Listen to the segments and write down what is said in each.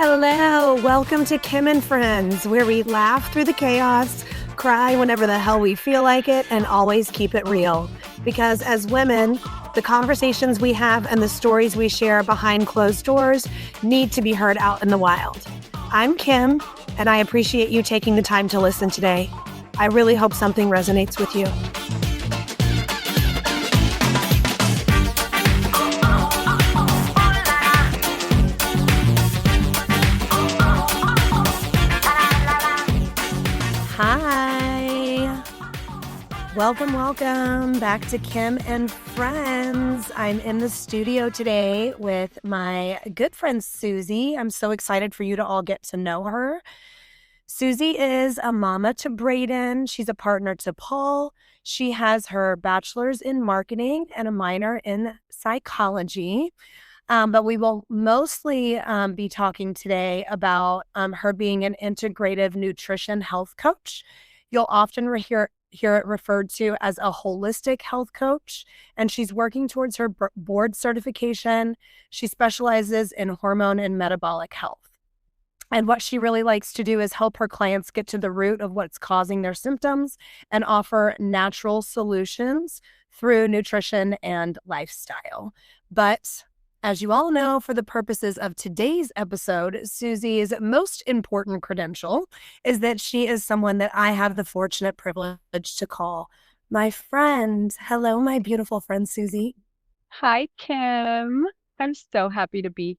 Hello, welcome to Kim and Friends, where we laugh through the chaos, cry whenever the hell we feel like it, and always keep it real. Because as women, the conversations we have and the stories we share behind closed doors need to be heard out in the wild. I'm Kim, and I appreciate you taking the time to listen today. I really hope something resonates with you. Hi. Welcome back to Kim and Friends. I'm in the studio today with my good friend Susie. I'm so excited for you to all get to know her. Susie is a mama to Brayden. She's a partner to Paul. She has her bachelor's in marketing and a minor in psychology. But we will mostly be talking today about her being an integrative nutrition health coach. You'll often hear it referred to as a holistic health coach, and she's working towards her board certification. She specializes in hormone and metabolic health. And what she really likes to do is help her clients get to the root of what's causing their symptoms and offer natural solutions through nutrition and lifestyle. But as you all know, for the purposes of today's episode, Susie's most important credential is that she is someone that I have the fortunate privilege to call my friend. Hello, my beautiful friend, Susie. Hi, Kim. I'm so happy to be.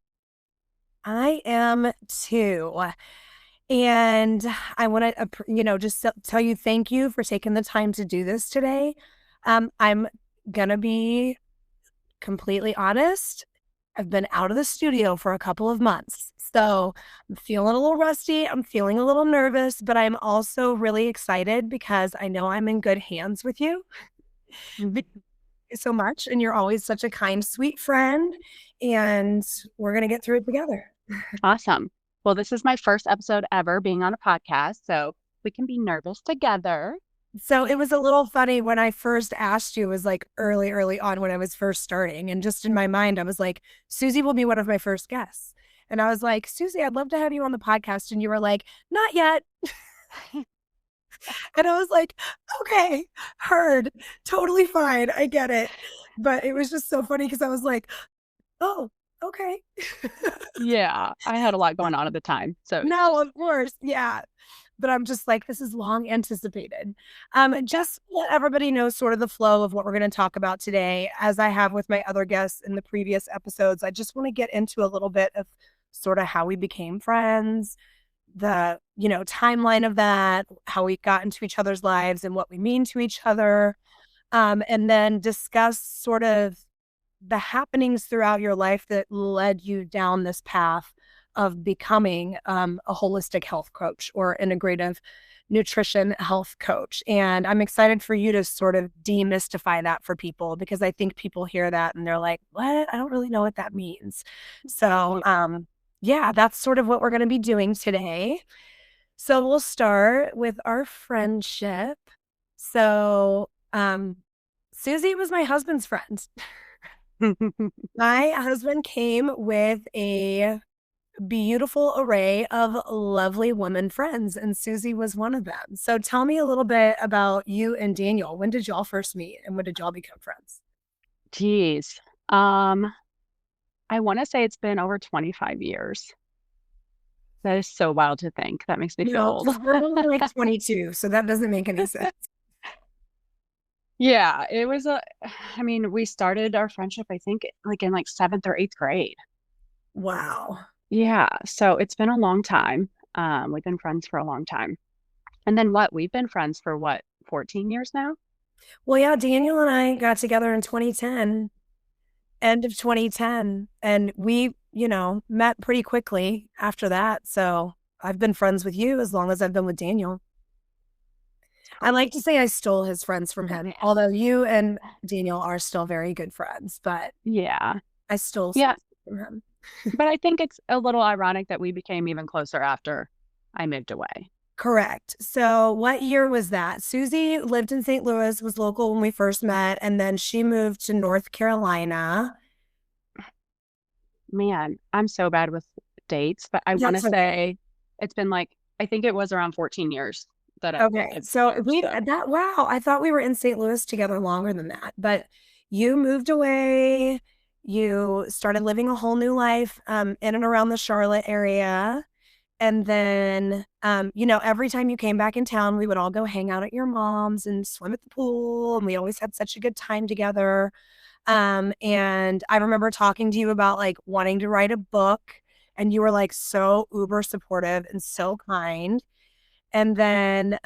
I am too. And I want to, just tell you thank you for taking the time to do this today. I'm going to be completely honest. I've been out of the studio for a couple of months, so I'm feeling a little rusty. I'm feeling a little nervous, but I'm also really excited because I know I'm in good hands with you. Thank you so much, and you're always such a kind, sweet friend, and we're going to get through it together. Awesome. Well, this is my first episode ever being on a podcast, so we can be nervous together. So it was a little funny when I first asked you. It was like early on when I was first starting. And just in my mind, I was like, Susie will be one of my first guests. And I was like, Susie, I'd love to have you on the podcast. And you were like, not yet. And I was like, okay, heard. Totally fine. I get it. But it was just so funny because I was like, oh, okay. Yeah, I had a lot going on at the time. So No, of course. Yeah. But I'm just like, this is long anticipated. Just let everybody know sort of the flow of what we're going to talk about today. As I have with my other guests in the previous episodes, I just want to get into a little bit of sort of how we became friends, the, timeline of that, how we got into each other's lives and what we mean to each other. And then discuss sort of the happenings throughout your life that led you down this path of becoming a holistic health coach or integrative nutrition health coach. And I'm excited for you to sort of demystify that for people, because I think people hear that and they're like, what? I don't really know what that means. So yeah, that's sort of what we're going to be doing today. So we'll start with our friendship. So Susie was my husband's friend. My husband came with a beautiful array of lovely women friends, and Susie was one of them. So tell me a little bit about you and Daniel. When did y'all first meet and when did y'all become friends? Geez. I want to say it's been over 25 years. That is so wild to think. That makes me feel old. We're only like 22, so that doesn't make any sense. Yeah, it was we started our friendship, I think, like in 7th or 8th grade. Wow. Yeah, so it's been a long time. We've been friends for a long time. And then we've been friends for 14 years now? Well, yeah, Daniel and I got together in 2010, end of 2010, and we, met pretty quickly after that. So I've been friends with you as long as I've been with Daniel. I like to say I stole his friends from him, although you and Daniel are still very good friends, but yeah, I stole yeah from him. But I think it's a little ironic that we became even closer after I moved away. Correct. So what year was that? Susie lived in St. Louis, was local when we first met, and then she moved to North Carolina. Man, I'm so bad with dates, but I want to That's okay. say it's been like, I think it was around 14 years that Okay. I've So there. we So that wow, I thought we were in St. Louis together longer than that. But you moved away, you started living a whole new life in and around the Charlotte area. And then every time you came back in town, we would all go hang out at your mom's and swim at the pool. And we always had such a good time together. And I remember talking to you about like wanting to write a book, and you were like so uber supportive and so kind. And then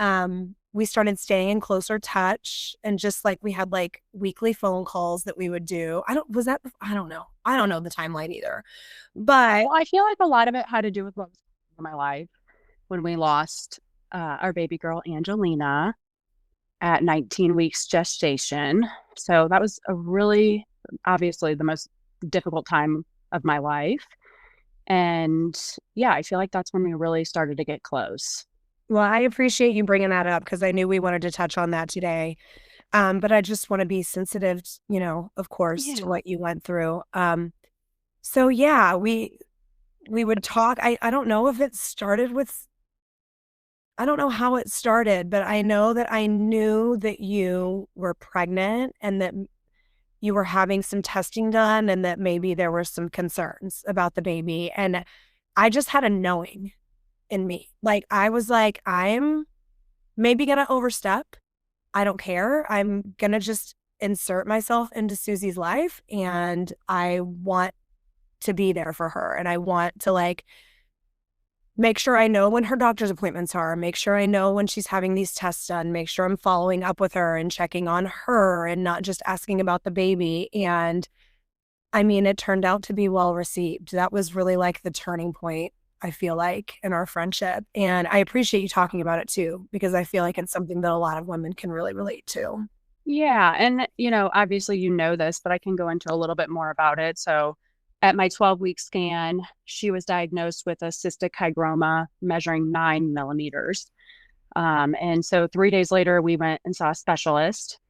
we started staying in closer touch, and just like we had like weekly phone calls that we would do. I don't know. I don't know the timeline either. But well, I feel like a lot of it had to do with what was going on in my life when we lost our baby girl Angelina at 19 weeks gestation. So that was a really, obviously, the most difficult time of my life. And yeah, I feel like that's when we really started to get close. well, I appreciate you bringing that up because I knew we wanted to touch on that today. But I just want to be sensitive, of course, to Yeah. what you went through. So yeah, we would talk. I don't know if it started with I don't know how it started, but I know that I knew that you were pregnant and that you were having some testing done and that maybe there were some concerns about the baby. And I just had a knowing in me. Like I was like, I'm maybe gonna overstep. I don't care. I'm gonna just insert myself into Susie's life, and I want to be there for her. And I want to like make sure I know when her doctor's appointments are, make sure I know when she's having these tests done, make sure I'm following up with her and checking on her and not just asking about the baby. And I mean, it turned out to be well received. That was really like the turning point, I feel like, in our friendship. And I appreciate you talking about it too, because I feel like it's something that a lot of women can really relate to. Yeah. And, obviously, this, but I can go into a little bit more about it. So, at my 12-week scan, she was diagnosed with a cystic hygroma measuring 9 millimeters. And so 3 days later, we went and saw a specialist,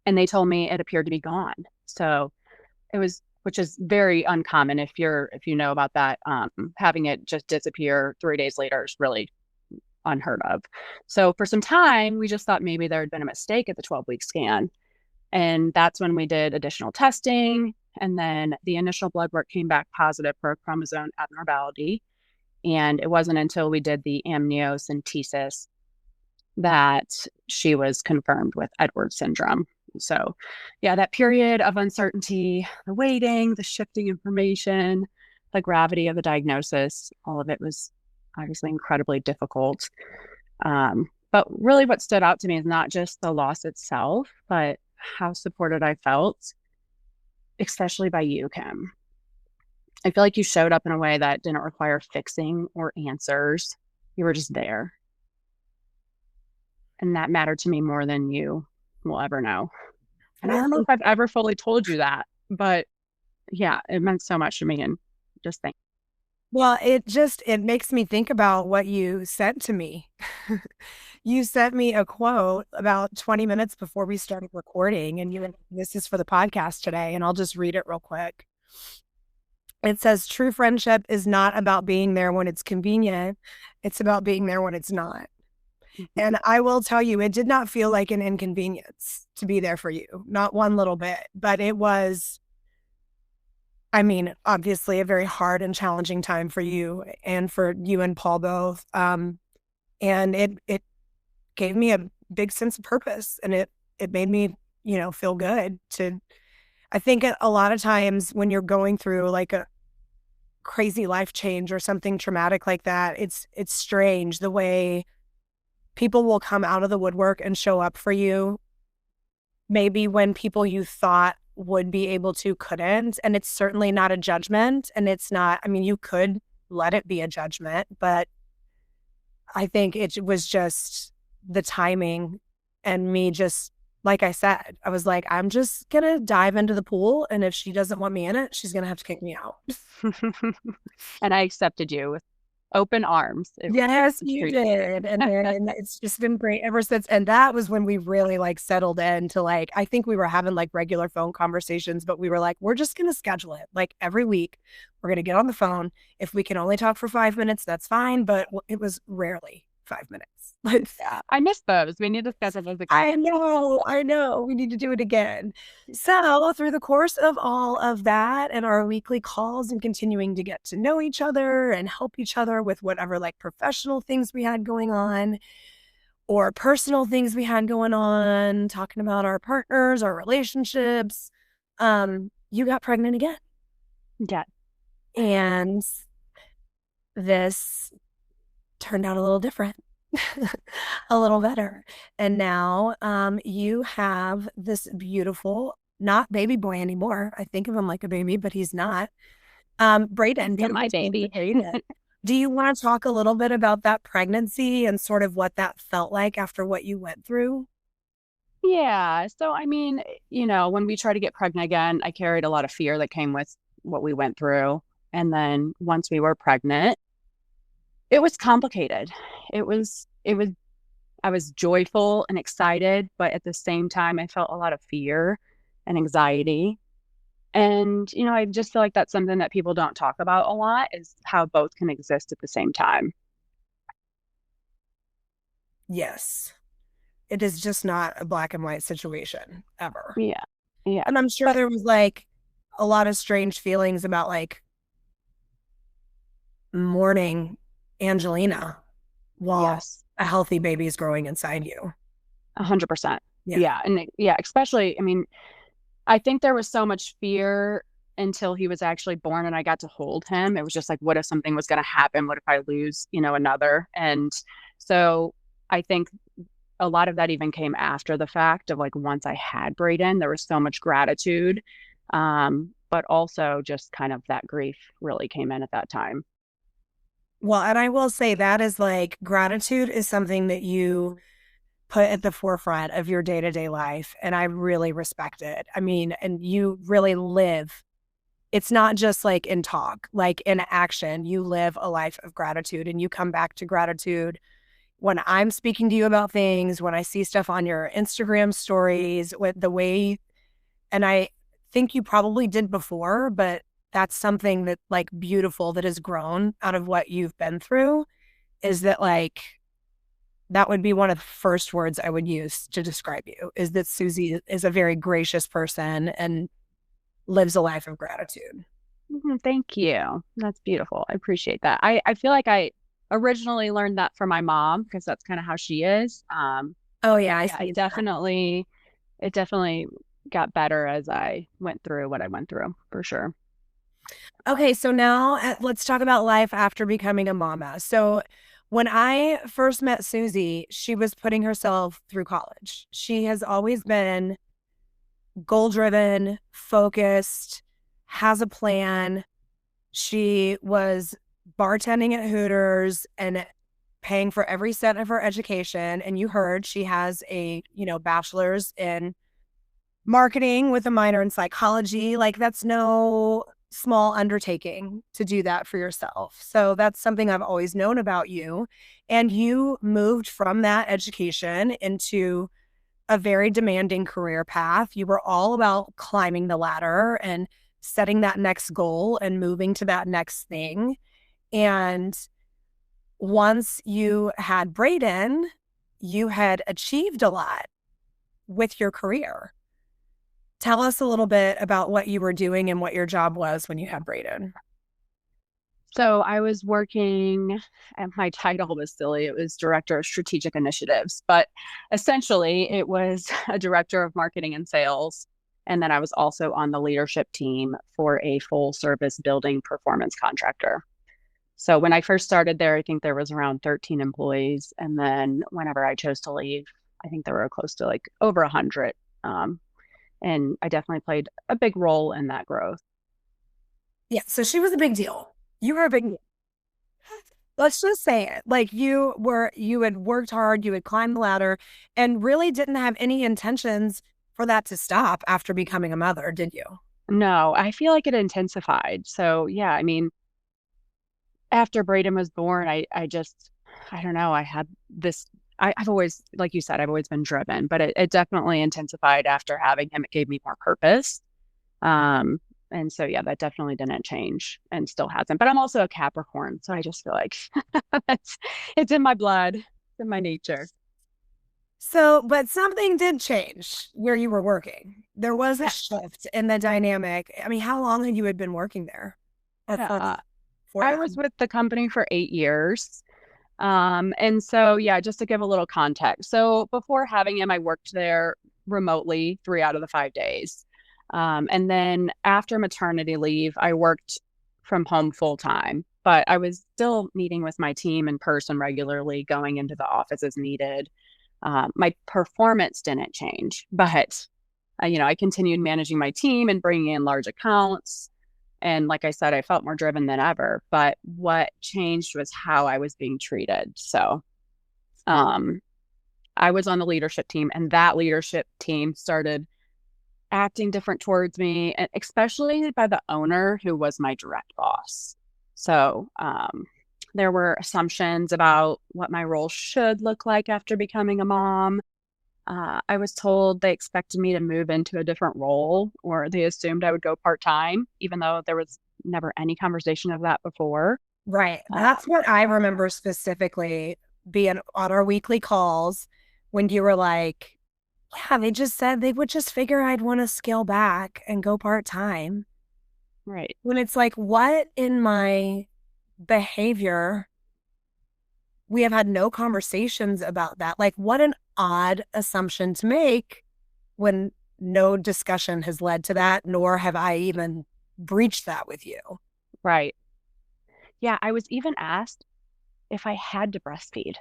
and they told me it appeared to be gone. So it was, which is very uncommon if you know about that. Having it just disappear 3 days later is really unheard of. So for some time, we just thought maybe there had been a mistake at the 12-week scan. And that's when we did additional testing. And then the initial blood work came back positive for a chromosome abnormality. And it wasn't until we did the amniocentesis that she was confirmed with Edwards syndrome. So, yeah, that period of uncertainty, the waiting, the shifting information, the gravity of the diagnosis, all of it was obviously incredibly difficult. But really, what stood out to me is not just the loss itself, but how supported I felt, especially by you, Kim. I feel like you showed up in a way that didn't require fixing or answers. You were just there. And that mattered to me more than you will ever know. And I don't know if I've ever fully told you that, but yeah, it meant so much to me. And just think, Well, it makes me think about what you sent to me. You sent me a quote about 20 minutes before we started recording, and this is for the podcast today, and I'll just read it real quick. It says, "True friendship is not about being there when it's convenient. It's about being there when it's not." And I will tell you, it did not feel like an inconvenience to be there for you, not one little bit, but it was, I mean, obviously a very hard and challenging time for you and for you and Paul both. And it gave me a big sense of purpose, and it made me, feel good to I think a lot of times when you're going through like a crazy life change or something traumatic like that, it's strange the way people will come out of the woodwork and show up for you maybe when people you thought would be able to couldn't. And it's certainly not a judgment. And it's not, I mean, you could let it be a judgment, but I think it was just the timing and me just, like I said, I was like, I'm just going to dive into the pool. And if she doesn't want me in it, she's going to have to kick me out. and I accepted you with open arms. Yes, you did. And then it's just been great ever since. And that was when we really like settled into like, I think we were having like regular phone conversations, but we were like, we're just going to schedule it like every week. We're going to get on the phone. If we can only talk for 5 minutes, that's fine. But it was rarely 5 minutes. Yeah, I miss those. We need to schedule those again. I know. We need to do it again. So, through the course of all of that and our weekly calls and continuing to get to know each other and help each other with whatever like professional things we had going on or personal things we had going on, talking about our partners, our relationships, you got pregnant again. Yeah. And this turned out a little different. A little better. And now you have this beautiful, not baby boy anymore. I think of him like a baby, but he's not. Brayden, My baby. Do you want to talk a little bit about that pregnancy and sort of what that felt like after what you went through? Yeah. So, I mean, when we tried to get pregnant again, I carried a lot of fear that came with what we went through. And then once we were pregnant, it was complicated. I was joyful and excited, but at the same time, I felt a lot of fear and anxiety. And, I just feel like that's something that people don't talk about a lot is how both can exist at the same time. Yes. It is just not a black and white situation ever. Yeah. Yeah. And I'm sure there was like a lot of strange feelings about like mourning Angelina while a healthy baby is growing inside you. 100%. Yeah. And especially, I mean, I think there was so much fear until he was actually born and I got to hold him. It was just like, what if something was going to happen? What if I lose, another? And so I think a lot of that even came after the fact of like, once I had Brayden, there was so much gratitude. But also just kind of that grief really came in at that time. Well, and I will say that is like gratitude is something that you put at the forefront of your day-to-day life. And I really respect it. I mean, and you really live. It's not just like in talk, like in action, you live a life of gratitude and you come back to gratitude when I'm speaking to you about things, when I see stuff on your Instagram stories with the way, and I think you probably did before, but that's something that like beautiful that has grown out of what you've been through is that like, that would be one of the first words I would use to describe you is that Susie is a very gracious person and lives a life of gratitude. Thank you. That's beautiful. I appreciate that. I feel like I originally learned that from my mom because that's kind of how she is. Oh yeah, I see. It definitely got better as I went through what I went through for sure. Okay, so now let's talk about life after becoming a mama. So when I first met Susie, she was putting herself through college. She has always been goal-driven, focused, has a plan. She was bartending at Hooters and paying for every cent of her education. And you heard she has a, bachelor's in marketing with a minor in psychology. Like that's no small undertaking to do that for yourself. So that's something I've always known about you. And you moved from that education into a very demanding career path. You were all about climbing the ladder and setting that next goal and moving to that next thing. And once you had Brayden, you had achieved a lot with your career. Tell us a little bit about what you were doing and what your job was when you had Brayden. So I was working, and my title was silly. It was Director of Strategic Initiatives, but essentially it was a Director of Marketing and Sales. And then I was also on the leadership team for a full service building performance contractor. So when I first started there, I think there was around 13 employees. And then whenever I chose to leave, I think there were close to like over 100. And I definitely played a big role in that growth. Yeah, so she was a big deal. You were a big deal. Let's just say it. Like you had worked hard, you had climbed the ladder, and really didn't have any intentions for that to stop after becoming a mother, did you? No, I feel like it intensified. So yeah, I mean, after Brayden was born, I don't know, I had this, I've always, like you said, I've always been driven, but it definitely intensified after having him. It gave me more purpose. And so, yeah, that definitely didn't change and still hasn't. But I'm also a Capricorn. So I just feel like it's, it's in my blood, it's in my nature. So, but something did change where you were working. There was a Yeah. shift in the dynamic. I mean, how long had you had been working there? At Yeah. for I was with the company for 8 years. And so, yeah, just to give a little context. So before having him, I worked there remotely 3 out of the 5 days. And then after maternity leave, I worked from home full time, but I was still meeting with my team in person regularly, going into the office as needed. My performance didn't change, but I continued managing my team and bringing in large accounts. And like I said, I felt more driven than ever. But what changed was how I was being treated. So um, I was on the leadership team, and that leadership team started acting different towards me, and especially by the owner who was my direct boss. So there were assumptions about what my role should look like after becoming a mom. I was told they expected me to move into a different role, or they assumed I would go part time, even though there was never any conversation of that before. right. Uh, That's what I remember specifically being on our weekly calls when you were like, yeah, they just said they would just figure I'd want to scale back and go part time. right, When it's like, what in my behavior? We have had no conversations about that. Like, what an odd assumption to make when no discussion has led to that, nor have I even breached that with you. right. Yeah, I was even asked if I had to breastfeed,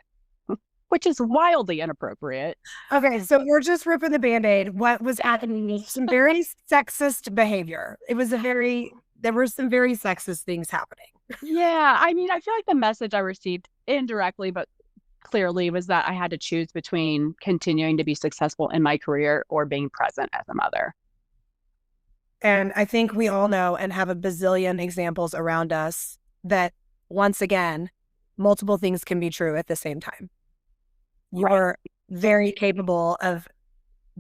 which is wildly inappropriate. Okay, so we're just ripping the band-aid. What was happening? Some very sexist behavior. There were some very sexist things happening. Yeah, I mean, I feel like the message I received indirectly, but clearly, was that I had to choose between continuing to be successful in my career or being present as a mother. And I think we all know and have a bazillion examples around us that, once again, multiple things can be true at the same time. Right. You're very capable of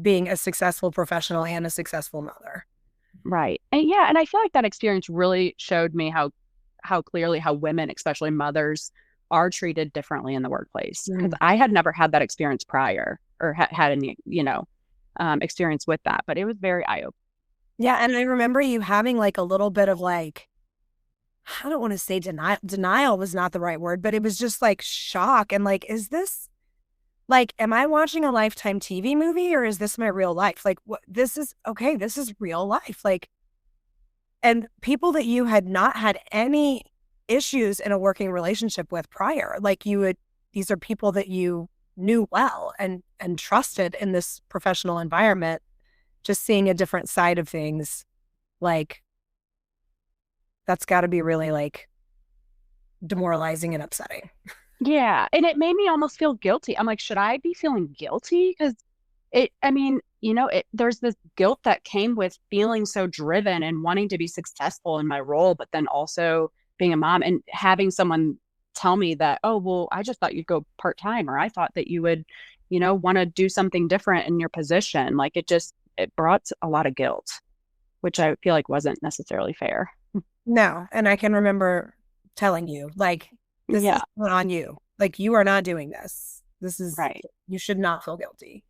being a successful professional and a successful mother. Right. And yeah, and I feel like that experience really showed me how clearly how women, especially mothers, are treated differently in the workplace. Because Mm. I had never had that experience prior or had any, experience with that, but it was very eye opening. Yeah, and I remember you having like a little bit of like, I don't want to say denial. Denial was not the right word, but it was just like shock and like, is this like, am I watching a Lifetime TV movie or is this my real life? Like, what this is okay, this is real life. Like, and people that you had not had any issues in a working relationship with prior, like you would, these are people that you knew well and trusted in this professional environment, just seeing a different side of things, like that's got to be really like demoralizing and upsetting. Yeah. And it made me almost feel guilty. I'm like, should I be feeling guilty? Because I mean, there's this guilt that came with feeling so driven and wanting to be successful in my role, but then also being a mom and having someone tell me that, oh, well, I just thought you'd go part time, or I thought that you would, want to do something different in your position. Like it brought a lot of guilt, which I feel like wasn't necessarily fair. No, and I can remember telling you, like, this is Yeah, not on you. Like, you are not doing this. This is, right. you should not feel guilty.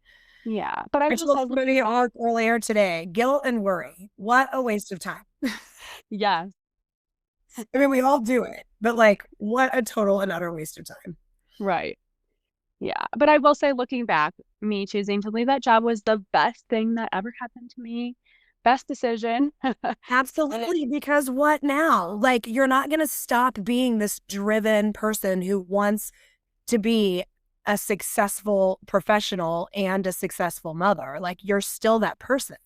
Yeah. But I I will told say, somebody earlier today, guilt and worry. What a waste of time. yeah, I mean, we all do it, but like, what a total and utter waste of time. right. Yeah. But I will say, looking back, me choosing to leave that job was the best thing that ever happened to me. Best decision. Absolutely. Because what now? Like, you're not going to stop being this driven person who wants to be a successful professional and a successful mother. Like, you're still that person.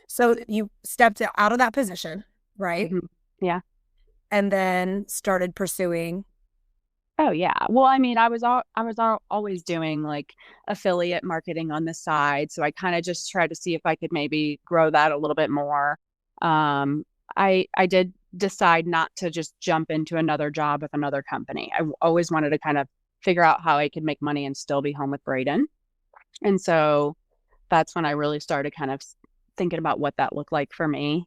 So you stepped out of that position, right? Mhm. Yeah. And then started pursuing. Oh yeah. Well, I mean, always doing like affiliate marketing on the side, so I kind of just tried to see if I could maybe grow that a little bit more. I did decide not to just jump into another job with another company. Always wanted to kind of figure out how I could make money and still be home with Braden. And so that's when I really started kind of thinking about what that looked like for me.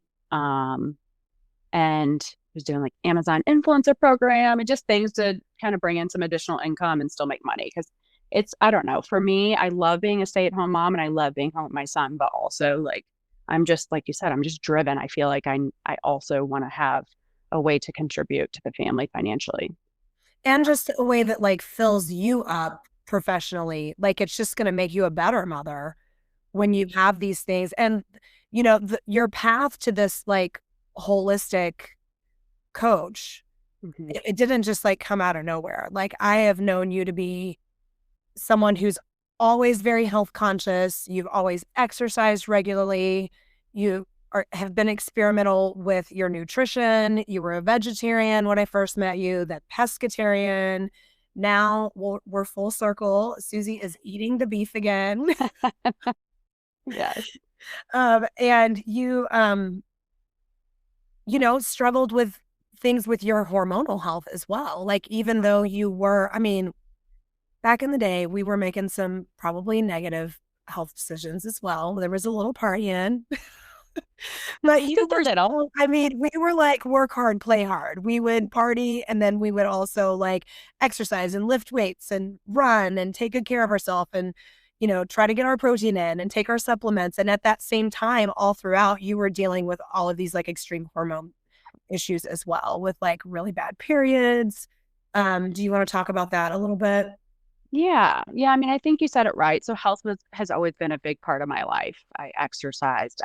And was doing like Amazon influencer program and just things to kind of bring in some additional income and still make money. Because it's, I don't know, for me, I love being a stay-at-home mom and I love being home with my son, but also like I'm just like you said, I'm just driven. I feel like I also want to have a way to contribute to the family financially. And just a way that like fills you up professionally. Like it's just going to make you a better mother when you have these things. And, your path to this like holistic coach, Mm-hmm. it didn't just like come out of nowhere. Like I have known you to be someone who's always very health conscious. You've always exercised regularly. Have been experimental with your nutrition. You were a vegetarian when I first met you, then pescatarian. Now we're full circle. Susie is eating the beef again. Yes. And struggled with things with your hormonal health as well. Like, even though I mean, back in the day, we were making some probably negative health decisions as well. There was a little partying, but you Just a were little. still, I mean, we were like work hard, play hard. We would party and then we would also like exercise and lift weights and run and take good care of ourselves and, try to get our protein in and take our supplements. And at that same time, all throughout, you were dealing with all of these like extreme hormone issues as well with like really bad periods. Do you want to talk about that a little bit? Yeah. Yeah. I mean, I think you said it right. So has always been a big part of my life. I exercised.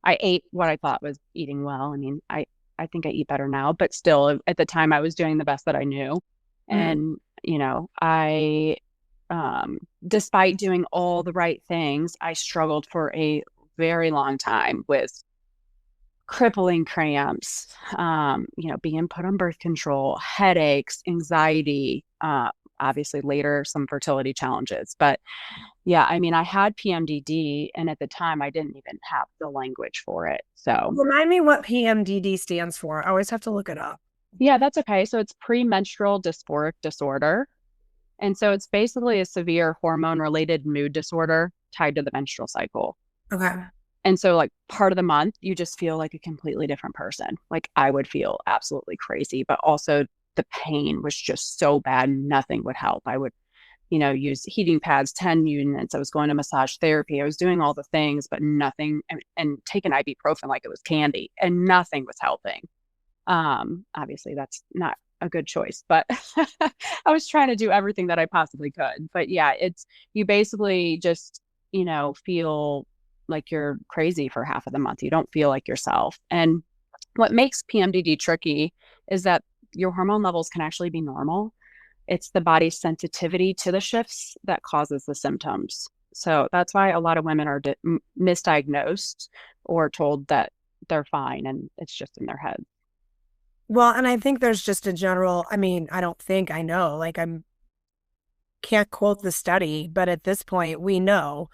I ate what I thought was eating well. I mean, I think I eat better now, but still at the time I was doing the best that I knew. Mhm. And, despite doing all the right things, I struggled for a very long time with crippling cramps, being put on birth control, headaches, anxiety, obviously later some fertility challenges. But yeah, I mean, I had PMDD, and at the time I didn't even have the language for it. So Remind me what PMDD stands for. I always have to look it up. yeah, that's okay. So it's premenstrual dysphoric disorder. And so it's basically a severe hormone related mood disorder tied to the menstrual cycle. Okay. And so, like, part of the month, you just feel like a completely different person. Like, I would feel absolutely crazy, but also the pain was just so bad, nothing would help. I would, use heating pads, 10 units. I was going to massage therapy. I was doing all the things, but nothing, and taking ibuprofen like it was candy, and nothing was helping. Obviously, that's not a good choice, but I was trying to do everything that I possibly could. But yeah, you basically just, feel like you're crazy for half of the month. You don't feel like yourself. And what makes PMDD tricky is that your hormone levels can actually be normal. It's the body's sensitivity to the shifts that causes the symptoms. So that's why a lot of women are misdiagnosed or told that they're fine and it's just in their head. Well, and I think there's just a general, I mean, I don't think I know, like can't quote the study, but at this point we know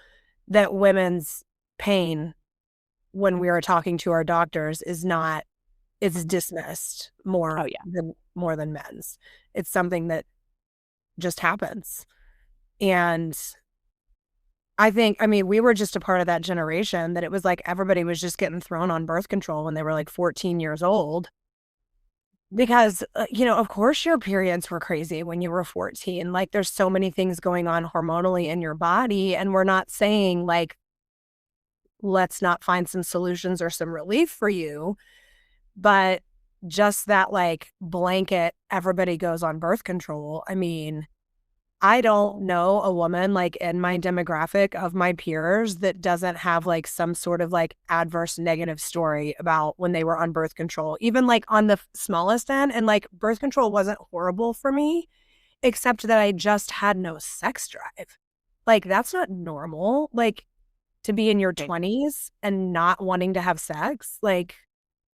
that women's pain when we are talking to our doctors it's dismissed Oh yeah. more than men's. It's something that just happens. And I mean, we were just a part of that generation that it was like everybody was just getting thrown on birth control when they were like 14 years old. Because, of course your periods were crazy when you were 14. Like there's so many things going on hormonally in your body. And we're not saying like, let's not find some solutions or some relief for you. But just that like blanket, everybody goes on birth control. I mean, I don't know a woman like in my demographic of my peers that doesn't have like some sort of like adverse negative story about when they were on birth control, even like on the smallest end. And like birth control wasn't horrible for me, except that I just had no sex drive. Like that's not normal. Like to be in your 20s and not wanting to have sex, like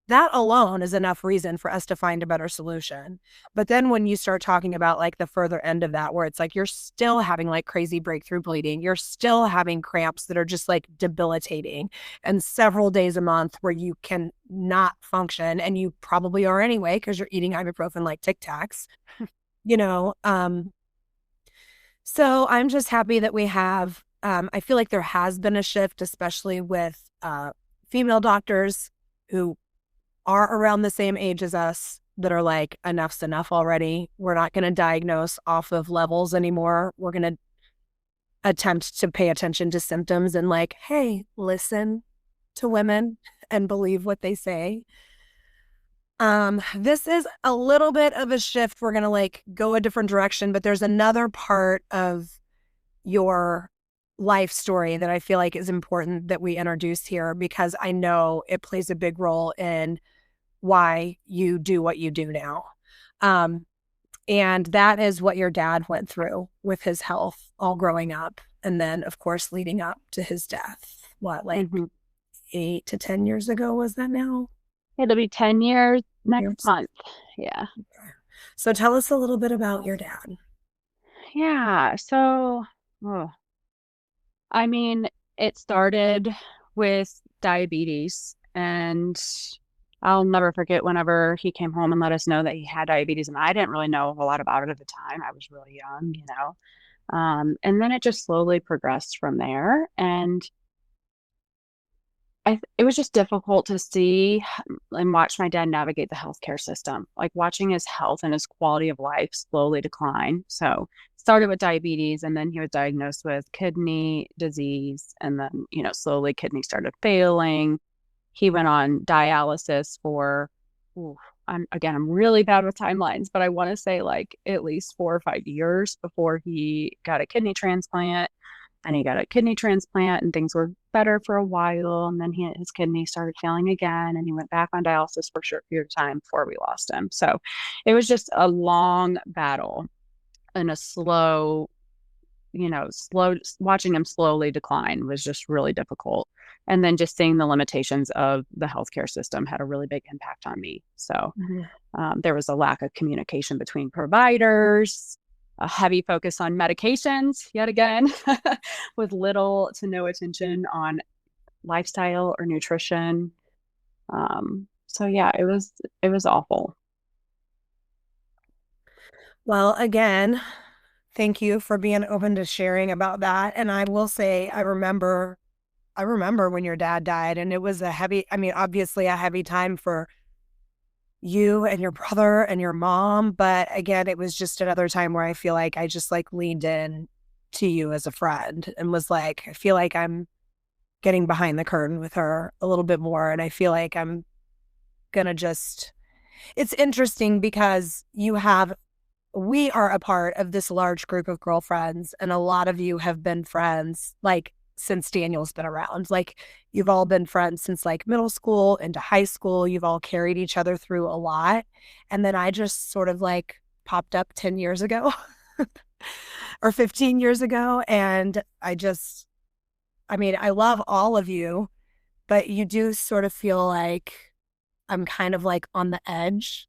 that alone is enough reason for us to find a better solution. But then when you start talking about like the further end of that, where it's like you're still having like crazy breakthrough bleeding, you're still having cramps that are just like debilitating, and several days a month where you can not function, and you probably are anyway because you're eating ibuprofen like Tic Tacs, you know. So I'm just happy that we have. I feel like there has been a shift, especially with female doctors who are around the same age as us that are like, enough's enough already. We're not going to diagnose off of levels anymore. We're going to attempt to pay attention to symptoms and like, hey, listen to women and believe what they say. This is a little bit of a shift. We're going to like go a different direction, but there's another part of your life story that I feel like is important that we introduce here because I know it plays a big role in why you do what you do now. And that is what your dad went through with his health all growing up. And then, of course, leading up to his death. What, like 8 to 10 years ago was that now? It'll be 10 years next Years. month. Yeah. So tell us a little bit about your dad. Yeah. So, oh, I mean, it started with diabetes, and I'll never forget whenever he came home and let us know that he had diabetes, and I didn't really know a whole lot about it at the time. I was really young, you know. And then it just slowly progressed from there, and it was just difficult to see and watch my dad navigate the healthcare system, like watching his health and his quality of life slowly decline. So started with diabetes, and then he was diagnosed with kidney disease, and then, you know, slowly kidneys started failing. He went on dialysis for, ooh, I'm really bad with timelines, but I want to say like at least 4 or 5 years before he got a kidney transplant. And he got a kidney transplant, and things were better for a while. And then his kidney started failing again, and he went back on dialysis for a short period of time before we lost him. So it was just a long battle and a slow, watching him slowly decline was just really difficult. And then just seeing the limitations of the healthcare system had a really big impact on me. So there was a lack of communication between providers, a heavy focus on medications yet again, with little to no attention on lifestyle or nutrition. So yeah, it was awful. Well, again, thank you for being open to sharing about that. And I will say, I remember when your dad died, and it was obviously a heavy time for you and your brother and your mom. But again, it was just another time where I feel like I just like leaned in to you as a friend and was like, I feel like I'm getting behind the curtain with her a little bit more. And I feel like I'm going to it's interesting because we are a part of this large group of girlfriends, and a lot of you have been friends like since Daniel's been around. Like, you've all been friends since like middle school into high school. You've all carried each other through a lot. And then I just sort of like popped up 10 years ago or 15 years ago. And I love all of you, but you do sort of feel like I'm kind of like on the edge.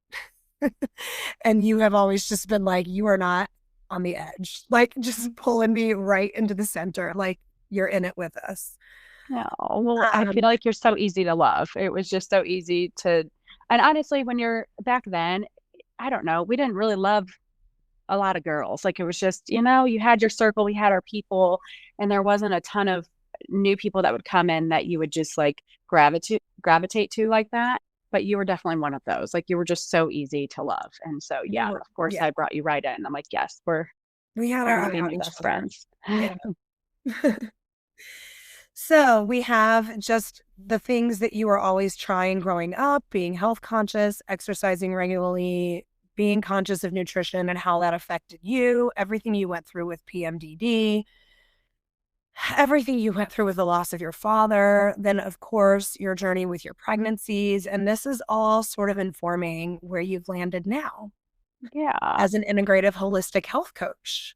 And you have always just been like, you are not on the edge, like just pulling me right into the center. Like, you're in it with us. No, well, I feel like you're so easy to love. It was just so easy to, and honestly, when you're back then, I don't know, we didn't really love a lot of girls. Like it was just, you had your circle, we had our people, and there wasn't a ton of new people that would come in that you would just like gravitate to like that. But you were definitely one of those. Like you were just so easy to love. And so yeah, of course Yeah. I brought you right in. I'm like, yes, We had we're our gonna be eye on my each best other. friends. Yeah. So we have just the things that you were always trying growing up, being health conscious, exercising regularly, being conscious of nutrition and how that affected you, everything you went through with PMDD, everything you went through with the loss of your father, then of course your journey with your pregnancies. And this is all sort of informing where you've landed now Yeah. as an integrative holistic health coach.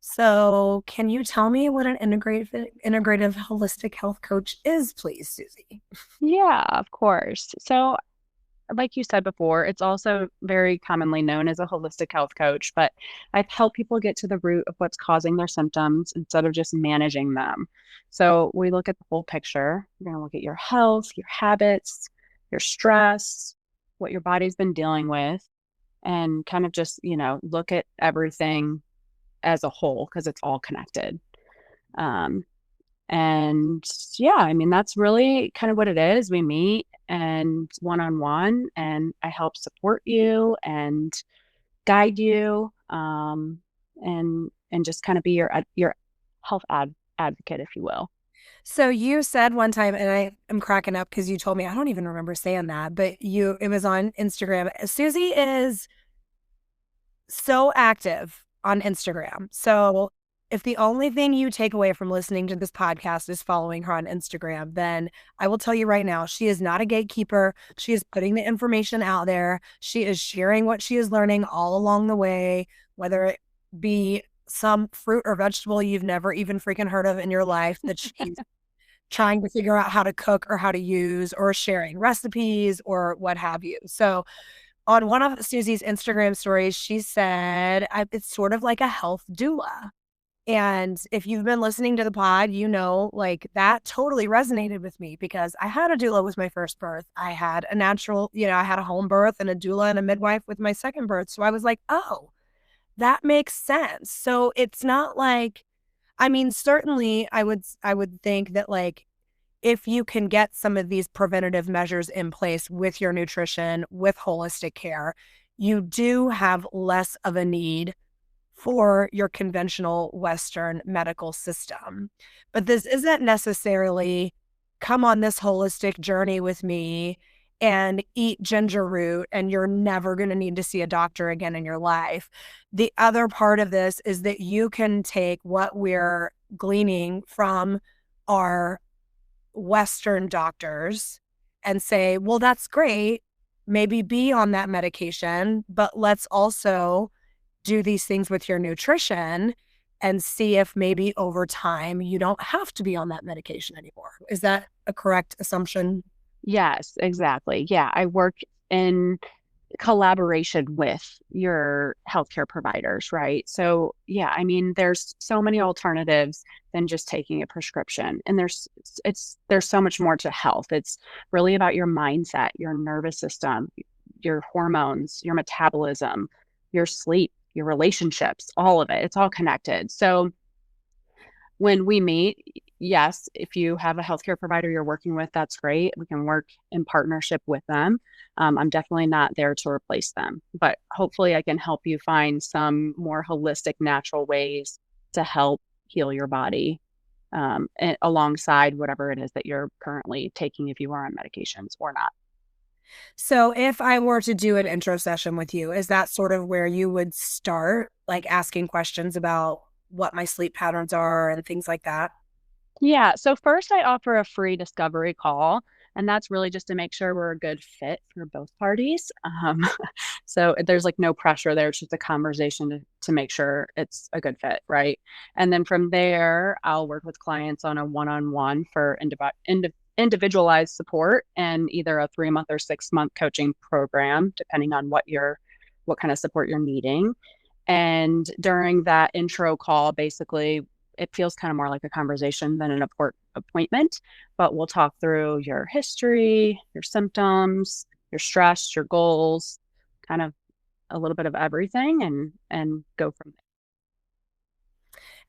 So, can you tell me what an integrative holistic health coach is, please, Susie? Yeah, of course. So like you said before, it's also very commonly known as a holistic health coach, but I've helped people get to the root of what's causing their symptoms instead of just managing them. So we look at the whole picture. We're going to look at your health, your habits, your stress, what your body's been dealing with, and kind of just, look at everything as a whole because it's all connected. Um, and yeah, I mean, that's really kind of what it is. We meet and one-on-one, and I help support you and guide you, and just kind of be your health advocate, if you will. So you said one time, and I am cracking up because you told me, I don't even remember saying that, but it was on Instagram. Susie is so active on Instagram. So if the only thing you take away from listening to this podcast is following her on Instagram, then I will tell you right now, she is not a gatekeeper. She is putting the information out there. She is sharing what she is learning all along the way, whether it be some fruit or vegetable you've never even freaking heard of in your life that she's trying to figure out how to cook or how to use, or sharing recipes or what have you. So on one of Susie's Instagram stories, she said, it's sort of like a health doula. And if you've been listening to the pod, you know, like that totally resonated with me because I had a doula with my first birth. I had a natural, I had a home birth and a doula and a midwife with my second birth. So I was like, oh, that makes sense. So it's not like, I mean, certainly I would think that like if you can get some of these preventative measures in place with your nutrition, with holistic care, you do have less of a need for your conventional Western medical system. But this isn't necessarily come on this holistic journey with me and eat ginger root and you're never going to need to see a doctor again in your life. The other part of this is that you can take what we're gleaning from our Western doctors and say, well, that's great. Maybe be on that medication, but let's also do these things with your nutrition and see if maybe over time you don't have to be on that medication anymore. Is that a correct assumption? Yes, exactly. Yeah, I work in collaboration with your healthcare providers, right? So, yeah, I mean, there's so many alternatives than just taking a prescription. And there's so much more to health. It's really about your mindset, your nervous system, your hormones, your metabolism, your sleep, your relationships, all of it. It's all connected. So, when we meet, yes, if you have a healthcare provider you're working with, that's great. We can work in partnership with them. I'm definitely not there to replace them, but hopefully I can help you find some more holistic, natural ways to help heal your body, alongside whatever it is that you're currently taking, if you are on medications or not. So if I were to do an intro session with you, is that sort of where you would start, like asking questions about what my sleep patterns are and things like that? Yeah. So first, I offer a free discovery call, and that's really just to make sure we're a good fit for both parties. So there's like no pressure there. It's just a conversation to make sure it's a good fit, right? And then from there, I'll work with clients on a one-on-one for individualized support and either a 3 month or 6 month coaching program, depending on what kind of support you're needing. And during that intro call, basically, it feels kind of more like a conversation than an appointment, but we'll talk through your history, your symptoms, your stress, your goals, kind of a little bit of everything, and go from there.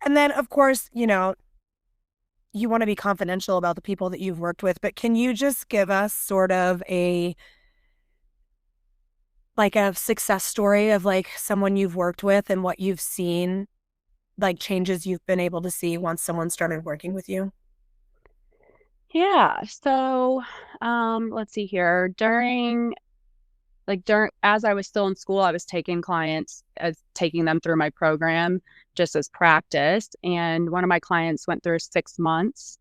And then, of course, you want to be confidential about the people that you've worked with, but can you just give us sort of a success story of like someone you've worked with and what you've seen, like changes you've been able to see once someone started working with you? Yeah. So, let's see here. During as I was still in school, I was taking clients as taking them through my program just as practice. And one of my clients went through 6 months,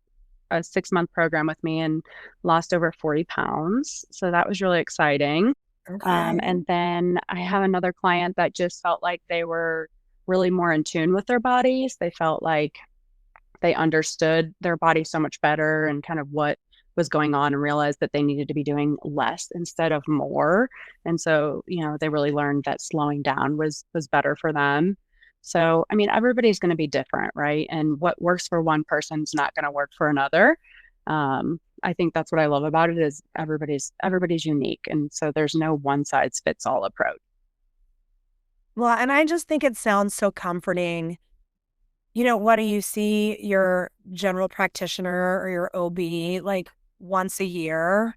a 6 month program with me and lost over 40 pounds. So that was really exciting. Okay. And then I have another client that just felt like they were really more in tune with their bodies. They felt like they understood their body so much better and kind of what was going on and realized that they needed to be doing less instead of more. And so, they really learned that slowing down was better for them. So, I mean, everybody's going to be different, right? And what works for one person's not going to work for another. I think that's what I love about it is everybody's unique. And so there's no one size fits all approach. Well, and I just think it sounds so comforting. What do you see your general practitioner or your OB like once a year?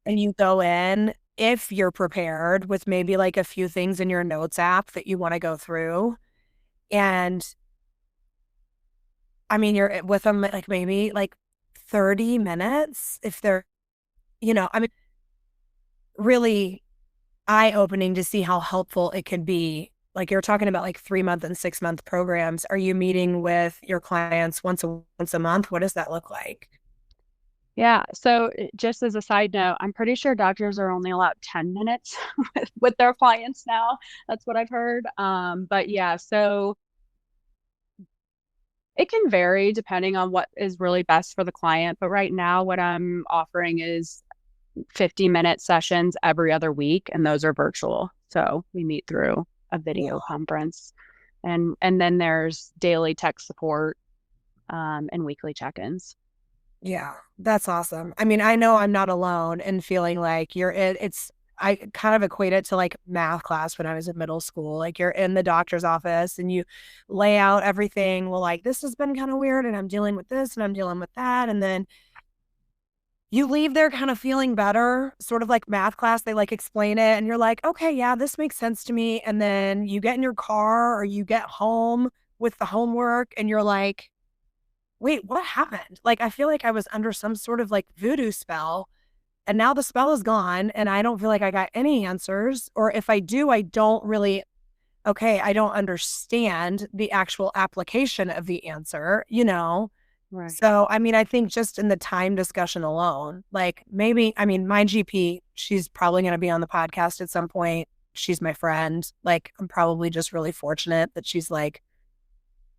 and you go in, if you're prepared with maybe like a few things in your notes app that you want to go through. And I mean, you're with them like maybe like 30 minutes if they're, I mean, really eye opening to see how helpful it could be. Like you're talking about like 3-month and 6-month programs. Are you meeting with your clients once a month? What does that look like? Yeah. So just as a side note, I'm pretty sure doctors are only allowed 10 minutes with their clients now. That's what I've heard. But yeah, so it can vary depending on what is really best for the client. But right now, what I'm offering is 50-minute sessions every other week, and those are virtual. So we meet through a video Wow. conference. And then there's daily tech support and weekly check-ins. Yeah, that's awesome. I mean, I know I'm not alone in feeling like I kind of equate it to like math class when I was in middle school. Like you're in the doctor's office and you lay out everything. Well, like this has been kind of weird and I'm dealing with this and I'm dealing with that. And then you leave there kind of feeling better, sort of like math class. They like explain it and you're like, okay, yeah, this makes sense to me. And then you get in your car or you get home with the homework and you're like, wait, what happened? Like, I feel like I was under some sort of like voodoo spell and now the spell is gone and I don't feel like I got any answers. Or if I do, I don't understand the actual application of the answer. Right. So, I mean, I think just in the time discussion alone, like maybe, I mean, my GP, she's probably going to be on the podcast at some point. She's my friend. Like, I'm probably just really fortunate that she's like,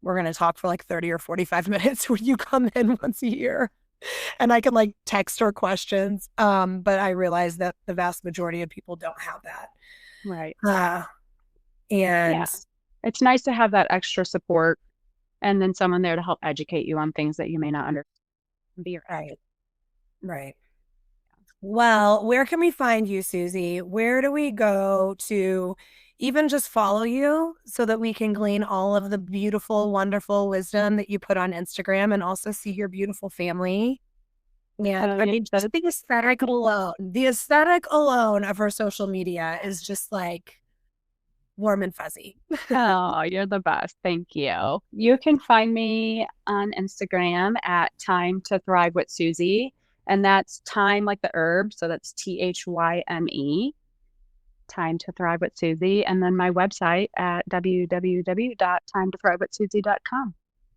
we're going to talk for like 30 or 45 minutes when you come in once a year. And I can like text her questions. But I realize that the vast majority of people don't have that. Right. Uh, Yeah. and It's nice to have that extra support and then someone there to help educate you on things that you may not understand. Be your right, right. Well, where can we find you, Susie? Where do we go to even just follow you so that we can glean all of the beautiful, wonderful wisdom that you put on Instagram and also see your beautiful family? And I Yeah, mean, just the aesthetic alone of her social media is just like warm and fuzzy. oh, you're the best. Thank you. You can find me on Instagram at Time to Thrive with Susie. And that's time like the herb. So that's THYME, Time to Thrive with Susie. And then my website at www.timetothrivewithsusie.com.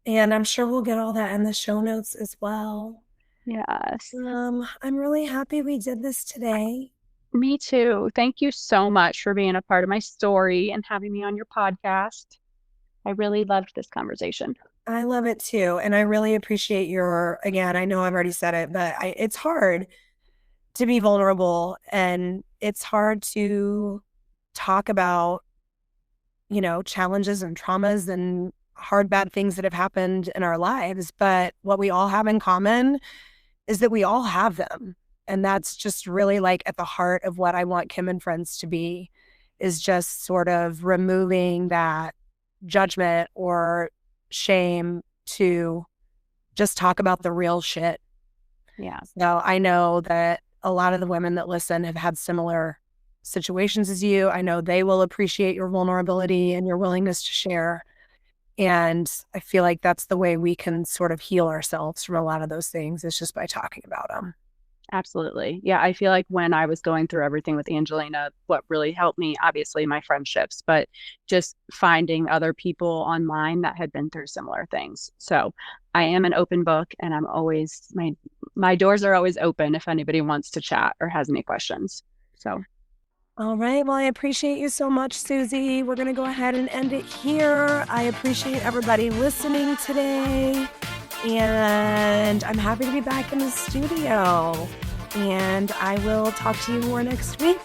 And I'm sure we'll get all that in the show notes as well. Yes. I'm really happy we did this today. Me too. Thank you so much for being a part of my story and having me on your podcast. I really loved this conversation. I love it too. And I really appreciate again, I know I've already said it, but it's hard to be vulnerable and it's hard to talk about, challenges and traumas and hard, bad things that have happened in our lives. But what we all have in common is that we all have them. And that's just really like at the heart of what I want Kim and Friends to be, is just sort of removing that judgment or shame to just talk about the real shit. Yeah, So I know that a lot of the women that listen have had similar situations as you. I know they will appreciate your vulnerability and your willingness to share. And I feel like that's the way we can sort of heal ourselves from a lot of those things, is just by talking about them. absolutely. Yeah, I feel like when I was going through everything with Angelina, what really helped me, obviously, my friendships, but just finding other people online that had been through similar things. So I am an open book, and I'm always my doors are always open if anybody wants to chat or has any questions. So All right. Well, I appreciate you so much, Susie. We're going to go ahead and end it here. I appreciate everybody listening today. And I'm happy to be back in the studio. And I will talk to you more next week.